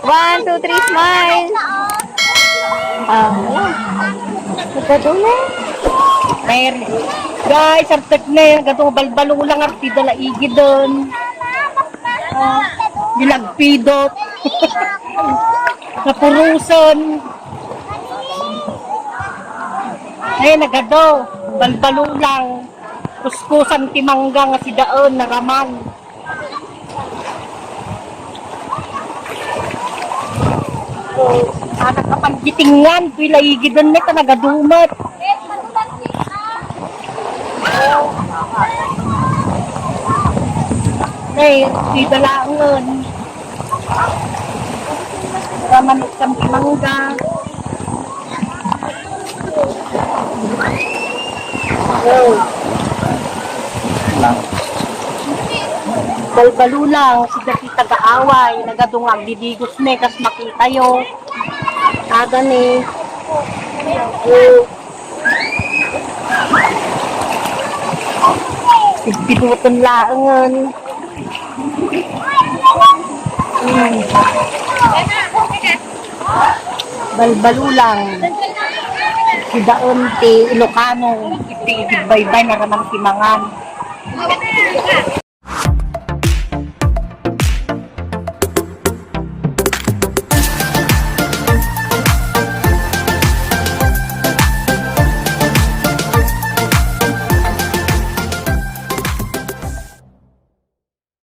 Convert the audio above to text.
One, two, three, smile. Wala. Nagkado na. Mary. Guys, artek na yan. Gatong balbalo lang arti dala igi doon. Dilagpidot. Napuruson. Ay, nagado. Balbalo lang. Kuskusan timangga nga si daon, naraman. Anak kapaggitingan, pila igi doon na nagadumat. Ay, di dalangon. Raman isang timangga. Balbalo lang, si dati taga-away, nagadungag didigos na, kas makita yo. Aga ni. Pinuton laangan. Balbalo lang. Si daon ti Ilocano, iti baybay na ramang timangan.